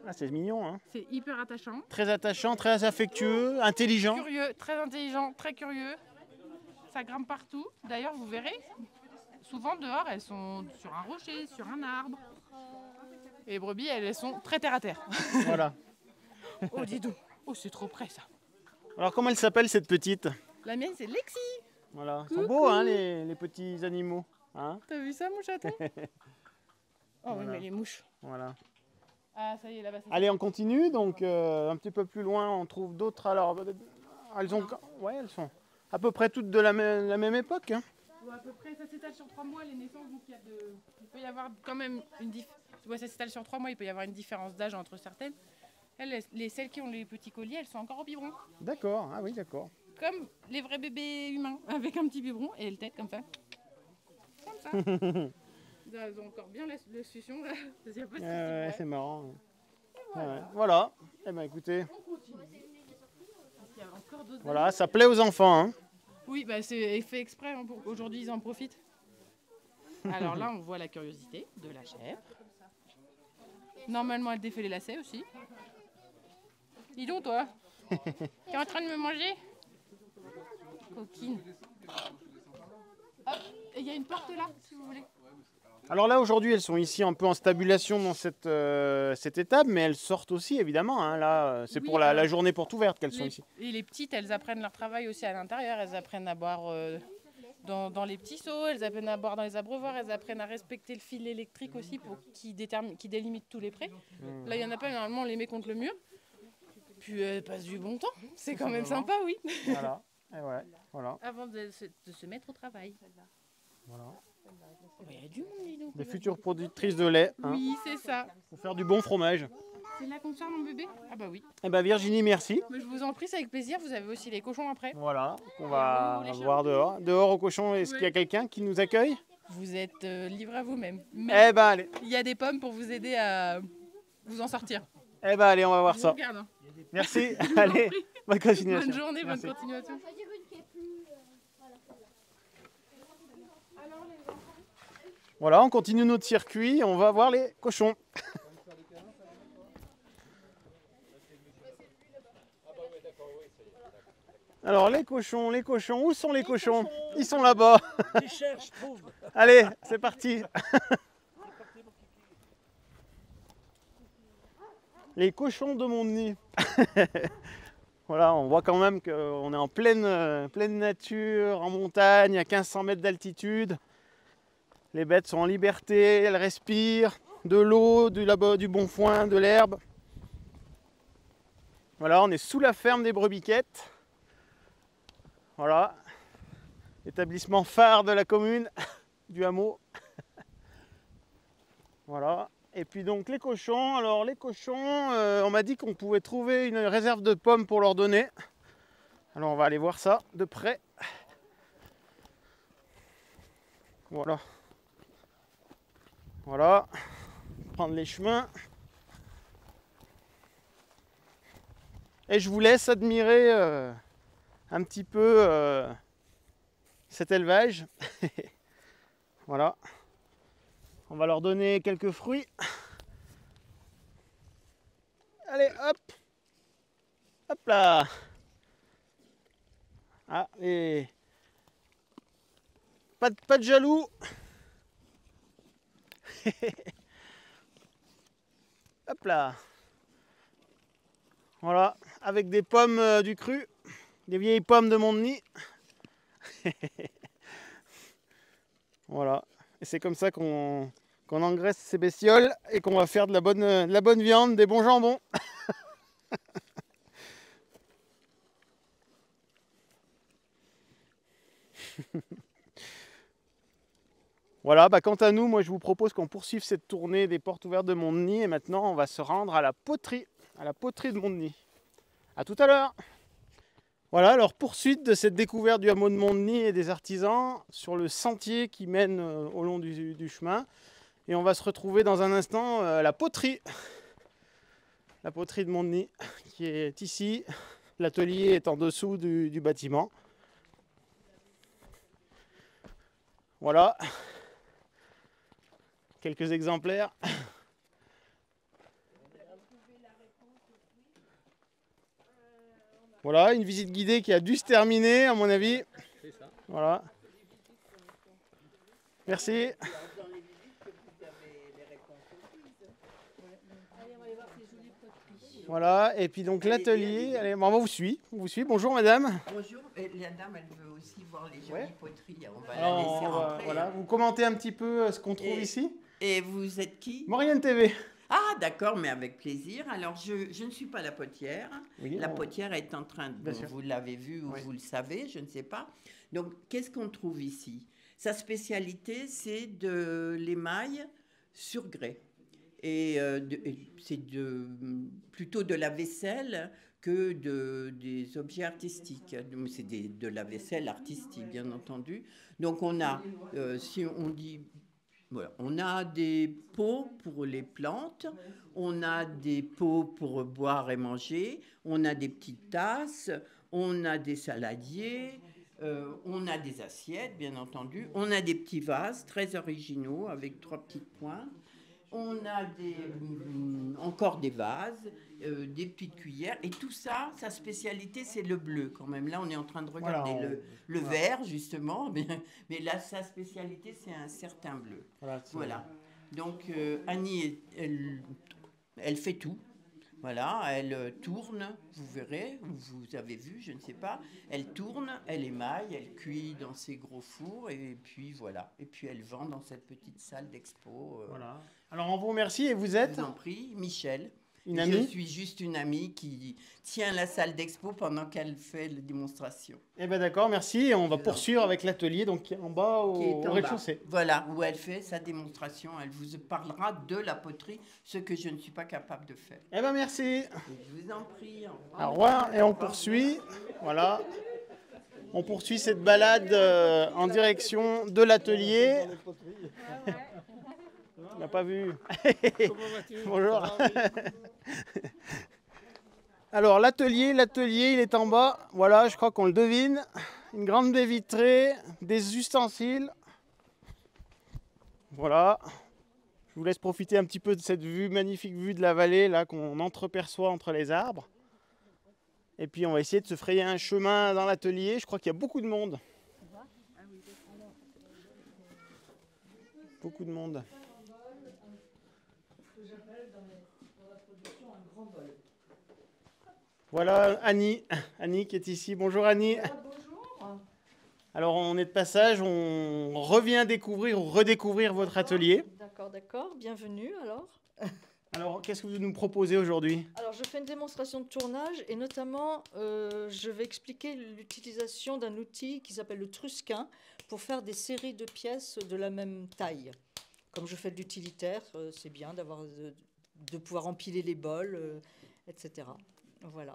Ah, c'est mignon, hein. C'est hyper attachant. Très attachant, très affectueux, intelligent. Curieux, très intelligent, très curieux. Ça grimpe partout. D'ailleurs, vous verrez, souvent dehors, elles sont sur un rocher, sur un arbre. Et les brebis, elles sont très terre à terre. Voilà. Oh, dis donc. Oh, c'est trop près, ça. Alors comment elle s'appelle cette petite? La mienne, c'est Lexi. Voilà, ils sont beaux hein, les petits animaux. Hein. T'as vu ça, mon chaton? Oh oui, Voilà. mais les mouches. Voilà. Ah, ça y est, là-bas, c'est Allez, on continue. Donc un petit peu plus loin, on trouve d'autres. Alors, elles ont, ouais, elles sont à peu près toutes de la même époque. Hein. Ouais, à peu près, ça s'étale sur 3 mois les naissances, donc il peut y avoir quand même une ça s'étale sur 3 mois, il peut y avoir une différence d'âge entre certaines. Elles, celles qui ont les petits colliers, elles sont encore au biberon. D'accord, ah oui, d'accord. Comme les vrais bébés humains, avec un petit biberon et le tête comme ça. Comme ça. Elles ont encore bien la succion là. Il y a pas de souci, Ouais, ouais. c'est marrant. Voilà. Ouais. Voilà. Eh ben écoutez. On continue. Voilà, ça plaît aux enfants. Hein. Oui, bah c'est fait exprès, hein, pour qu'aujourd'hui ils en profitent. Alors là, on voit la curiosité de la chèvre. Normalement, elle défait les lacets aussi. Dis donc, toi, t'es en train de me manger? Coquine. Hop, et il y a une porte là, si vous voulez. Alors là, aujourd'hui, elles sont ici un peu en stabulation dans cette étape, mais elles sortent aussi, évidemment. Hein. Là, c'est pour la journée porte ouverte qu'elles sont ici. Et les petites, elles apprennent leur travail aussi à l'intérieur. Elles apprennent à boire dans les petits seaux, elles apprennent à boire dans les abreuvoirs, elles apprennent à respecter le fil électrique aussi pour qui délimite tous les prés. Là, il n'y en a pas, normalement, on les met contre le mur. Puis elles passent du bon temps. C'est quand même sympa, oui. Voilà. Et ouais, voilà. Avant de se mettre au travail. Voilà. Il y a du monde, dis donc. Des futures productrices de lait. Hein, oui, c'est ça. pour faire du bon fromage. C'est là qu'on sort, mon bébé? Ah bah oui. Eh ben Virginie, merci. Mais je vous en prie, c'est avec plaisir. Vous avez aussi les cochons après. Voilà, on va voir dehors. Dehors aux cochons, est-ce qu'il y a quelqu'un qui nous accueille? Vous êtes livré à vous-même. Eh ben allez. Il y a des pommes pour vous aider à vous en sortir. Eh ben allez, on va voir ça. Regarde, hein. Merci. Allez, bonne continuation. Bonne journée, Merci. bonne continuation. Voilà, on continue notre circuit, on va voir les cochons. Alors les cochons, où sont les cochons? Ils sont là-bas. Allez, c'est parti. Les cochons de mon nid. Voilà, on voit quand même qu'on est en pleine nature, en montagne, à 1500 mètres d'altitude. Les bêtes sont en liberté, elles respirent de l'eau, du bon foin, de l'herbe. Voilà, on est sous la ferme des Brebiquettes. Voilà, établissement phare de la commune, du hameau. Voilà, et puis donc les cochons. Alors les cochons, on m'a dit qu'on pouvait trouver une réserve de pommes pour leur donner. Alors on va aller voir ça de près. Voilà. Voilà, prendre les chemins. Et je vous laisse admirer un petit peu cet élevage. Voilà. On va leur donner quelques fruits. Allez, hop. Hop là. Ah, et pas de jaloux. Hop là. Voilà, avec des pommes du cru, des vieilles pommes de mon nid. Voilà, et c'est comme ça qu'on engraisse ces bestioles et qu'on va faire de la bonne viande, des bons jambons. Voilà, quant à nous, moi je vous propose qu'on poursuive cette tournée des portes ouvertes de Montdenis et maintenant on va se rendre à la poterie de Montdenis. A tout à l'heure. Voilà, alors poursuite de cette découverte du hameau de Montdenis et des artisans sur le sentier qui mène au long du chemin. Et on va se retrouver dans un instant à la poterie de Montdenis qui est ici. L'atelier est en dessous du bâtiment. Voilà. Quelques exemplaires. Voilà, une visite guidée qui a dû se terminer à mon avis. Voilà. Merci. Voilà, et puis donc l'atelier, allez, on vous suit. Bonjour madame. Bonjour, la dame elle veut aussi voir les jolies poteries, on va Alors, la laisser rentrer. Voilà, vous commentez un petit peu ce qu'on trouve ici. Et vous êtes qui? Maurienne TV. Ah d'accord, mais avec plaisir. Alors je ne suis pas la potière. Oui, la potière est en train de... Vous l'avez vu ou vous le savez, je ne sais pas. Donc qu'est-ce qu'on trouve ici? Sa spécialité, c'est de l'émail sur grès. Et c'est plutôt de la vaisselle que des objets artistiques. C'est de la vaisselle artistique, bien entendu. Donc on a, si on dit Voilà. On a des pots pour les plantes, on a des pots pour boire et manger, on a des petites tasses, on a des saladiers, on a des assiettes, bien entendu, on a des petits vases très originaux avec 3 petites pointes, on a encore des vases, des petites cuillères, et tout ça, sa spécialité, c'est le bleu quand même. Là, on est en train de regarder le vert, justement, mais là, sa spécialité, c'est un certain bleu. Voilà. Donc, Annie, elle fait tout. Voilà, elle tourne, vous verrez, vous avez vu, je ne sais pas. Elle tourne, elle émaille, elle cuit dans ses gros fours, et puis voilà. Et puis elle vend dans cette petite salle d'expo. Voilà. Alors on vous remercie, et vous êtes ? Je vous en prie, Michel. Une amie ? Je suis juste une amie qui tient la salle d'expo pendant qu'elle fait la démonstration. Eh bien d'accord, merci. Et on va poursuivre avec l'atelier, donc en bas au rez-de-chaussée. Voilà, où elle fait sa démonstration. Elle vous parlera de la poterie, ce que je ne suis pas capable de faire. Eh bien merci. Je vous en prie. Au revoir. Et on poursuit. Voilà. On poursuit cette balade en direction de l'atelier. On n'a pas vu. Comment vas-tu ? Bonjour. Alors l'atelier, il est en bas. Voilà, je crois qu'on le devine. Une grande baie vitrée, des ustensiles. Voilà. Je vous laisse profiter un petit peu de cette vue, magnifique vue de la vallée là qu'on entreperçoit entre les arbres. Et puis on va essayer de se frayer un chemin dans l'atelier. Je crois qu'il y a beaucoup de monde. Beaucoup de monde. Voilà Annie qui est ici. Bonjour Annie. Bonjour. Alors on est de passage, on revient découvrir ou redécouvrir votre atelier. D'accord. Bienvenue alors. Alors qu'est-ce que vous nous proposez aujourd'hui ? Alors je fais une démonstration de tournage et notamment je vais expliquer l'utilisation d'un outil qui s'appelle le Trusquin pour faire des séries de pièces de la même taille. Comme je fais de l'utilitaire, c'est bien de pouvoir empiler les bols, etc. Voilà.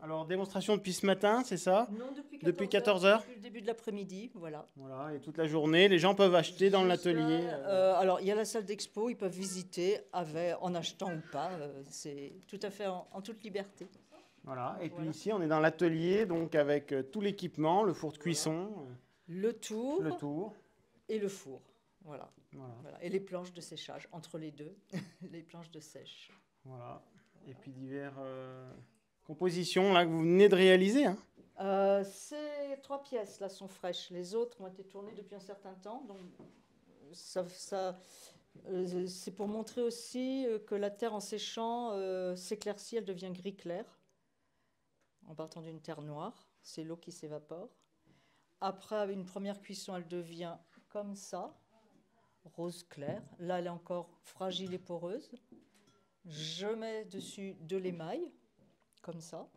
Alors, démonstration depuis ce matin, c'est ça ? Non, depuis 14h. Depuis le début de l'après-midi, voilà. Voilà, et toute la journée, les gens peuvent acheter dans l'atelier. Alors, il y a la salle d'expo, ils peuvent visiter en achetant ou pas. C'est tout à fait en toute liberté. Voilà, et puis ici, on est dans l'atelier, donc avec tout l'équipement, le four de cuisson. Le tour. Et le four, voilà. Et les planches de séchage, entre les deux, les planches de sèche. Voilà, et puis divers... compositions là, que vous venez de réaliser. Hein. Ces 3 pièces là sont fraîches. Les autres ont été tournées depuis un certain temps. Donc c'est pour montrer aussi que la terre en séchant s'éclaircit, elle devient gris clair. En partant d'une terre noire, c'est l'eau qui s'évapore. Après une première cuisson, elle devient comme ça, rose clair. Là, elle est encore fragile et poreuse. Je mets dessus de l'émail. Comme ça.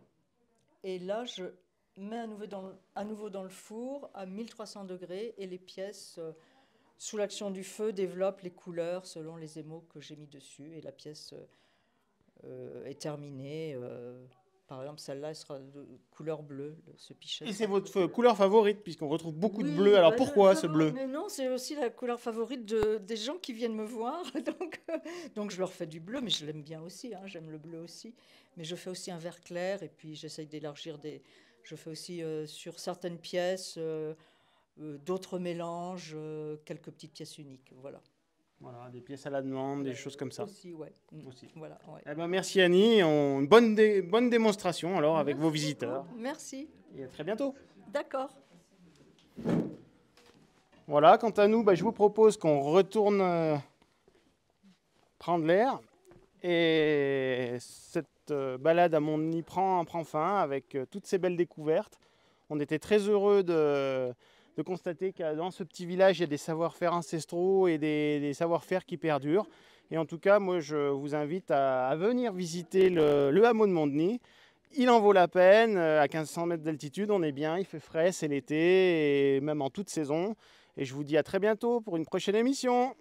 Et là, je mets à nouveau dans le four à 1300 degrés et les pièces, sous l'action du feu, développent les couleurs selon les émaux que j'ai mis dessus. Et la pièce est terminée. Par exemple, celle-là, elle sera de couleur bleue, ce pichet. Et c'est votre couleur favorite, puisqu'on retrouve beaucoup de bleu. Alors pourquoi ce bleu ? Mais non, c'est aussi la couleur favorite des gens qui viennent me voir. Donc je leur fais du bleu, mais je l'aime bien aussi. Hein, j'aime le bleu aussi. Mais je fais aussi un vert clair et puis j'essaye d'élargir Je fais aussi sur certaines pièces d'autres mélanges, quelques petites pièces uniques. Voilà. Voilà, des pièces à la demande, des choses comme ça. Aussi, ouais. Aussi. Voilà, ouais. Eh ben, merci Annie, une bonne démonstration alors avec vos visiteurs. Merci. Et à très bientôt. D'accord. Voilà, quant à nous, je vous propose qu'on retourne prendre l'air. Et cette balade à Montdenis prend fin avec toutes ces belles découvertes. On était très heureux de constater que dans ce petit village, il y a des savoir-faire ancestraux et des savoir-faire qui perdurent. Et en tout cas, moi, je vous invite à venir visiter le hameau de Montdenis. Il en vaut la peine. À 1500 mètres d'altitude, on est bien, il fait frais, c'est l'été, et même en toute saison. Et je vous dis à très bientôt pour une prochaine émission.